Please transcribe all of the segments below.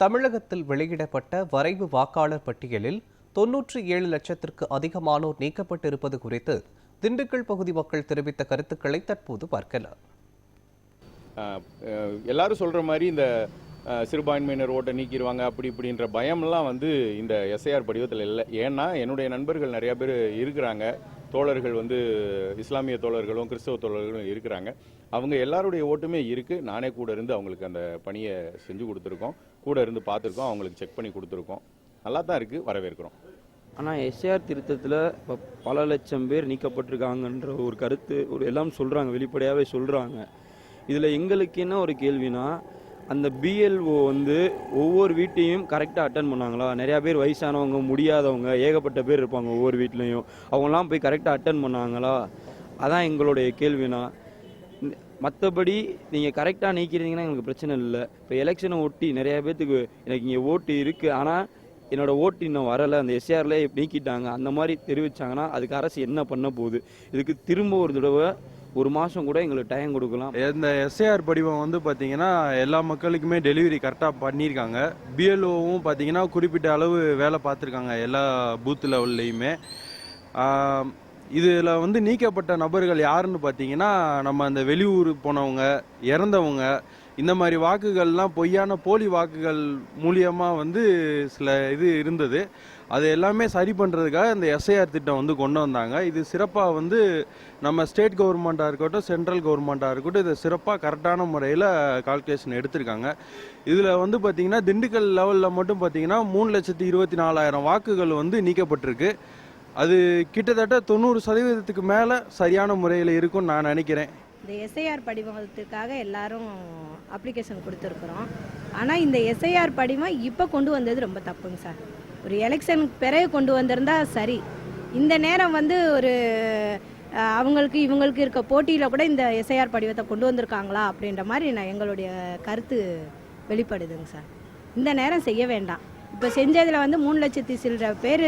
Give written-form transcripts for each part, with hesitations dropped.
தமிழகத்தில் வெளியிடப்பட்ட வரைவு வாக்காளர் பட்டியலில் 97 லட்சத்திற்கு அதிகமானோர் நீக்கப்பட்டிருப்பது குறித்து திண்டுக்கல் பகுதி மக்கள் தெரிவித்த கருத்துக்களை தற்போது பார்க்கலாம். எல்லாரும் சொல்ற மாதிரி இந்த சிறுபான்மையினர் ஓட்டை நீக்கிடுவாங்க அப்படி இப்படின்ற பயம்லாம் இந்த எஸ்ஐஆர் படிவத்தில் இல்லை. ஏன்னா என்னுடைய நண்பர்கள் நிறைய பேர் இருக்கிறாங்க, தோழர்கள் இஸ்லாமிய தோழர்களும் கிறிஸ்தவ தோழர்களும் இருக்கிறாங்க. அவங்க எல்லாருடைய ஓட்டுமே இருக்குது. நானே கூட இருந்து அவங்களுக்கு அந்த பணியை செஞ்சு கொடுத்துருக்கோம், கூட இருந்து பார்த்துருக்கோம், அவங்களுக்கு செக் பண்ணி கொடுத்துருக்கோம். நல்லா தான் இருக்குது, வரவேற்கிறோம். ஆனால் எஸ்ஐஆர் திருத்தத்தில் இப்போ பல லட்சம் பேர் நீக்கப்பட்டிருக்காங்கன்ற ஒரு கருத்து எல்லாம் சொல்கிறாங்க, வெளிப்படையாகவே சொல்கிறாங்க. இதில் எங்களுக்கு என்ன ஒரு கேள்வினா, அந்த பிஎல்ஓ ஒவ்வொரு வீட்டையும் கரெக்டாக அட்டன் பண்ணாங்களா? நிறையா பேர் வயசானவங்க, முடியாதவங்க, ஏகப்பட்ட பேர் இருப்பாங்க ஒவ்வொரு வீட்லேயும். அவங்களாம் போய் கரெக்டாக அட்டன் பண்ணாங்களா? அதான் எங்களுடைய கேள்வினா. மற்றபடி நீங்கள் கரெக்டாக நீக்கிறீங்கன்னா எங்களுக்கு பிரச்சனை இல்லை. இப்போ எலெக்ஷனை ஒட்டி நிறையா பேர்த்துக்கு எனக்கு இங்கே ஓட்டு இருக்குது, ஆனால் என்னோடய ஓட்டு இன்னும் வரலை, அந்த எஸ்ஆர்லேயே நீக்கிட்டாங்க, அந்த மாதிரி தெரிவித்தாங்கன்னா அதுக்கு அரசு என்ன பண்ண போகுது? இதுக்கு திரும்ப ஒரு தடவை ஒரு மாதம் கூட எங்களுக்கு டைம் கொடுக்கலாம். இந்த எஸ்ஐஆர் படிவம் பார்த்தீங்கன்னா எல்லா மக்களுக்குமே டெலிவரி கரெக்டாக பண்ணியிருக்காங்க. பிஎல்ஓவும் பார்த்தீங்கன்னா குறிப்பிட்ட அளவு வேலை பார்த்துருக்காங்க எல்லா பூத் லெவல்லையுமே. இதில் நீக்கப்பட்ட நபர்கள் யாருன்னு பார்த்தீங்கன்னா, நம்ம அந்த வெளியூர் போனவங்க, இறந்தவங்க, இந்த மாதிரி வாக்குகள்லாம் பொய்யான போலி வாக்குகள் மூலியமாக சில இது இருந்தது. அது எல்லாமே சரி பண்ணுறதுக்காக இந்த எஸ்ஐஆர் திட்டம் கொண்டு வந்தாங்க. இது சிறப்பாக நம்ம ஸ்டேட் கவர்மெண்ட்டாக இருக்கட்டும், சென்ட்ரல் கவர்மெண்ட்டாக இருக்கட்டும், இதை சிறப்பாக கரெக்டான முறையில் கால்குலேஷன் எடுத்திருக்காங்க. இதில் பார்த்தீங்கன்னா திண்டுக்கல் லெவலில் மட்டும் பார்த்தீங்கன்னா 3,24,000 வாக்குகள் நீக்கப்பட்டிருக்கு. அது கிட்டத்தட்ட 90% மேலே சரியான முறையில் இருக்கும்னு நான் நினைக்கிறேன். இந்த எஸ்ஐஆர் படிவத்துக்காக எல்லாரும் அப்ளிகேஷன் கொடுத்துருக்குறோம். ஆனால் இந்த எஸ்ஐஆர் படிவம் இப்போ கொண்டு வந்தது ரொம்ப தப்புங்க சார். ஒரு எலெக்ஷனுக்கு பிறகு கொண்டு வந்திருந்தா சரி. இந்த நேரம் ஒரு அவங்களுக்கு இவங்களுக்கு இருக்க போட்டியில் கூட இந்த எஸ்ஐஆர் படிவத்தை கொண்டு வந்திருக்காங்களா அப்படின்ற மாதிரி எங்களுடைய கருத்து வெளிப்படுதுங்க சார். இந்த நேரம் செய்ய வேண்டாம். இப்போ செஞ்சதில் 3 லட்சத்தி சில்லற பேர்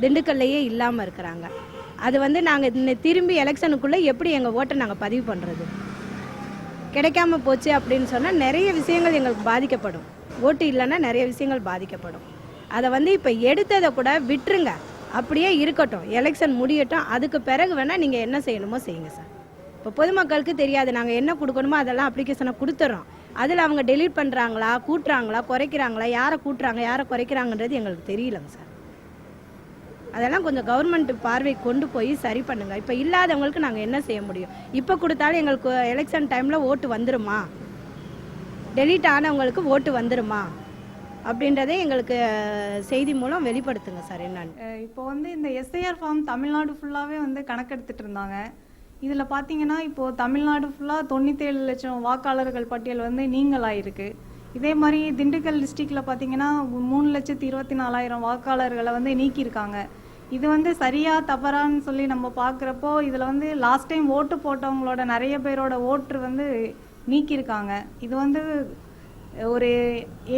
திண்டுக்கல்லையே இல்லாமல் இருக்கிறாங்க. அது நாங்கள் திரும்பி எலெக்ஷனுக்குள்ளே எப்படி எங்கள் ஓட்டை நாங்கள் பதிவு பண்ணுறது? கிடைக்காம போச்சு அப்படின்னு சொன்னால் நிறைய விஷயங்கள் எங்களுக்கு பாதிக்கப்படும். ஓட்டு இல்லைன்னா நிறைய விஷயங்கள் பாதிக்கப்படும். அதை இப்போ எடுத்ததை கூட விட்டுருங்க, அப்படியே இருக்கட்டும், எலெக்ஷன் முடியட்டும். அதுக்கு பிறகு வேணால் நீங்கள் என்ன செய்யணுமோ செய்யுங்க சார். இப்போ பொதுமக்களுக்கு தெரியாது, நாங்கள் என்ன கொடுக்கணுமோ அதெல்லாம் அப்ளிகேஷனை கொடுத்துட்றோம். அதில் அவங்க டெலீட் பண்ணுறாங்களா, கூட்டுறாங்களா, குறைக்கிறாங்களா, யாரை கூட்டுறாங்க யாரை குறைக்கிறாங்கன்றது எங்களுக்கு தெரியலங்க சார். அதெல்லாம் கொஞ்சம் கவர்மெண்ட் பார்வை கொண்டு போய் சரி பண்ணுங்க. இப்போ இல்லாதவங்களுக்கு நாங்கள் என்ன செய்ய முடியும்? இப்போ கொடுத்தாலும் எங்களுக்கு எலெக்ஷன் டைமில் ஓட்டு வந்துருமா? டெலீட் ஆனவங்களுக்கு ஓட்டு வந்துருமா அப்படின்றதே எங்களுக்கு செய்தி மூலம் வெளிப்படுத்துங்க சார். என்னன்னு இப்போ இந்த எஸ்ஐஆர் ஃபார்ம் தமிழ்நாடு ஃபுல்லாகவே கணக்கெடுத்துட்டு இருந்தாங்க. இதில் பார்த்தீங்கன்னா இப்போது தமிழ்நாடு ஃபுல்லாக 97 லட்சம் வாக்காளர்கள் பட்டியல் நீங்களாயிருக்கு. இதே மாதிரி திண்டுக்கல் டிஸ்ட்ரிக்டில் பார்த்தீங்கன்னா 3,24,000 வாக்காளர்களை நீக்கியிருக்காங்க. இது சரியா தவறான்னு சொல்லி நம்ம பார்க்குறப்போ இதில் லாஸ்ட் டைம் ஓட்டு போட்டவங்களோட நிறைய பேரோட ஓட்டு நீக்கியிருக்காங்க. இது ஒரு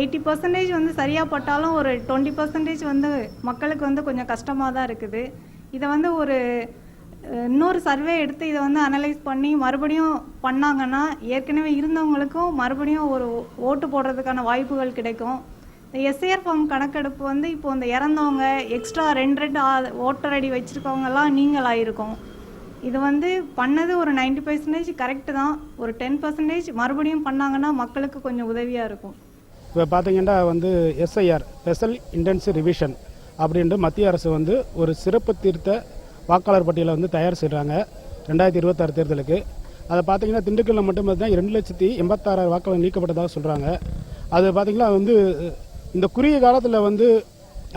80% சரியாக போட்டாலும் ஒரு 20% மக்களுக்கு கொஞ்சம் கஷ்டமாக தான் இருக்குது. இதை ஒரு இன்னொரு சர்வே எடுத்து இதை அனலைஸ் பண்ணி மறுபடியும் பண்ணாங்கன்னா ஏற்கனவே இருந்தவங்களுக்கும் மறுபடியும் ஒரு ஓட்டு போடுறதுக்கான வாய்ப்புகள் கிடைக்கும். இந்த எஸ்ஐஆர் ஃபார்ம் கணக்கெடுப்பு இப்போ இந்த இறந்தவங்க எக்ஸ்ட்ரா 2 ஓட்டர் ஐடி வச்சுருக்கவங்கெல்லாம் நீங்களாயிருக்கும். இது பண்ணது ஒரு 90% கரெக்டு தான். ஒரு 10% மறுபடியும் பண்ணாங்கன்னா மக்களுக்கு கொஞ்சம் உதவியாக இருக்கும். இப்போ பார்த்தீங்கன்னா எஸ்ஐஆர் ஸ்பெஷல் இன்டென்சிவ் ரிவிஷன் அப்படின்ட்டு மத்திய அரசு ஒரு சிறப்பு திருத்த வாக்காளர் பட்டியலை தயார் செய்கிறாங்க 2026 தேர்தலுக்கு. அதை பார்த்தீங்கன்னா திண்டுக்கல்லில் மட்டும் பார்த்தீங்கன்னா 2,86,000 வாக்காளர் நீக்கப்பட்டதாக சொல்கிறாங்க. அது பார்த்தீங்கன்னா இந்த குறுகிய காலத்தில்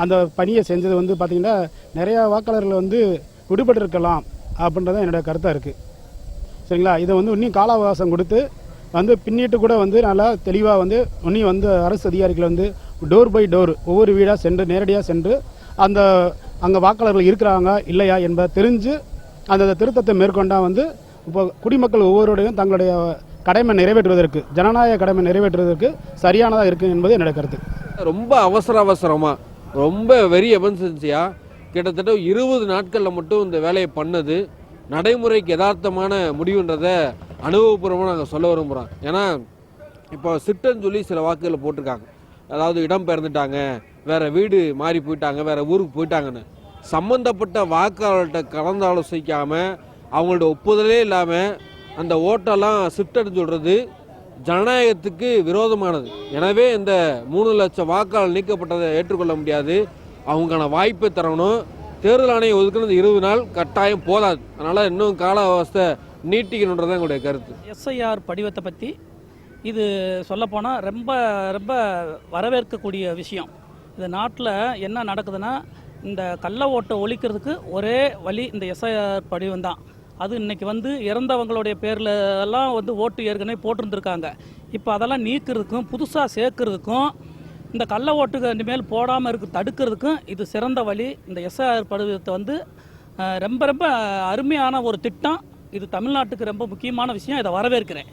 அந்த பணியை செஞ்சது பார்த்தீங்கன்னா நிறையா வாக்காளர்கள் விடுபட்டிருக்கலாம் அப்படின்றத என்னோடய கருத்தாக இருக்குது. சரிங்களா? இதை இன்னும் கால அவகாசம் கொடுத்து பின்னிட்டு கூட நல்லா தெளிவாக இன்னும் அரசு அதிகாரிகள் டோர் பை டோர் ஒவ்வொரு வீடாக சென்று நேரடியாக சென்று அங்கே வாக்காளர்கள் இருக்கிறாங்க இல்லையா என்பதை தெரிஞ்சு அந்த திருத்தத்தை மேற்கொண்டால் இப்போ குடிமக்கள் ஒவ்வொருடையும் தங்களுடைய கடமை நிறைவேற்றுவதற்கு, ஜனநாயக கடமை நிறைவேற்றுவதற்கு சரியானதாக இருக்குது என்பது என்னுடைய கருத்து. ரொம்ப அவசரமாக ரொம்ப வெரி எமர்ஜென்சியாக கிட்டத்தட்ட 20 நாட்களில் மட்டும் இந்த வேலையை பண்ணது நடைமுறைக்கு யதார்த்தமான முடிவுன்றதை அனுபவபூர்வமாக நாங்கள் சொல்ல விரும்புகிறோம். ஏன்னா இப்போ சிட்டன்னு சொல்லி சில வாக்குகளை போட்டிருக்காங்க. அதாவது இடம் பெயர்ந்துட்டாங்க, வேற வீடு மாறி போயிட்டாங்க, வேற ஊருக்கு போயிட்டாங்கன்னு சம்பந்தப்பட்ட வாக்காளர்கிட்ட கலந்து ஆலோசிக்காம அவங்களோட ஒப்புதலே இல்லாமல் அந்த ஓட்டெல்லாம் ஷிஃப்ட் அடிச்சு விடுறது ஜனநாயகத்துக்கு விரோதமானது. எனவே இந்த 3 லட்சம் வாக்காளர் நீக்கப்பட்டதை ஏற்றுக்கொள்ள முடியாது. அவங்களுக்கான வாய்ப்பை தரணும். தேர்தல் ஆணையம் ஒதுக்குறது 20 நாள் கட்டாயம் போதாது. அதனால் இன்னும் கால அவஸ்தை நீட்டிக்கணுன்றதான் எங்களுடைய கருத்து. எஸ்ஐஆர் படிவத்தை பற்றி இது சொல்லப்போனால் ரொம்ப ரொம்ப வரவேற்கக்கூடிய விஷயம். இந்த நாட்டில் என்ன நடக்குதுன்னா, இந்த கள்ள ஓட்டை ஒழிக்கிறதுக்கு ஒரே வழி இந்த எஸ்ஐஆர் படிவம் தான். அது இன்றைக்கி வந்து இறந்தவங்களுடைய பேரில் எல்லாம் வந்து ஓட்டு ஏற்கனவே போட்டிருந்துருக்காங்க. இப்போ அதெல்லாம் நீக்கிறதுக்கும் புதுசாக சேர்க்கறதுக்கும் இந்த கள்ள ஓட்டுக்கு இனிமேல் போடாமல் தடுக்கிறதுக்கும் இது சிறந்த வழி. இந்த எஸ்ஐஆர் படிவத்தை வந்து ரொம்ப ரொம்ப அருமையான ஒரு திட்டம். இது தமிழ்நாட்டுக்கு ரொம்ப முக்கியமான விஷயம். இதை வரவேற்கிறேன்.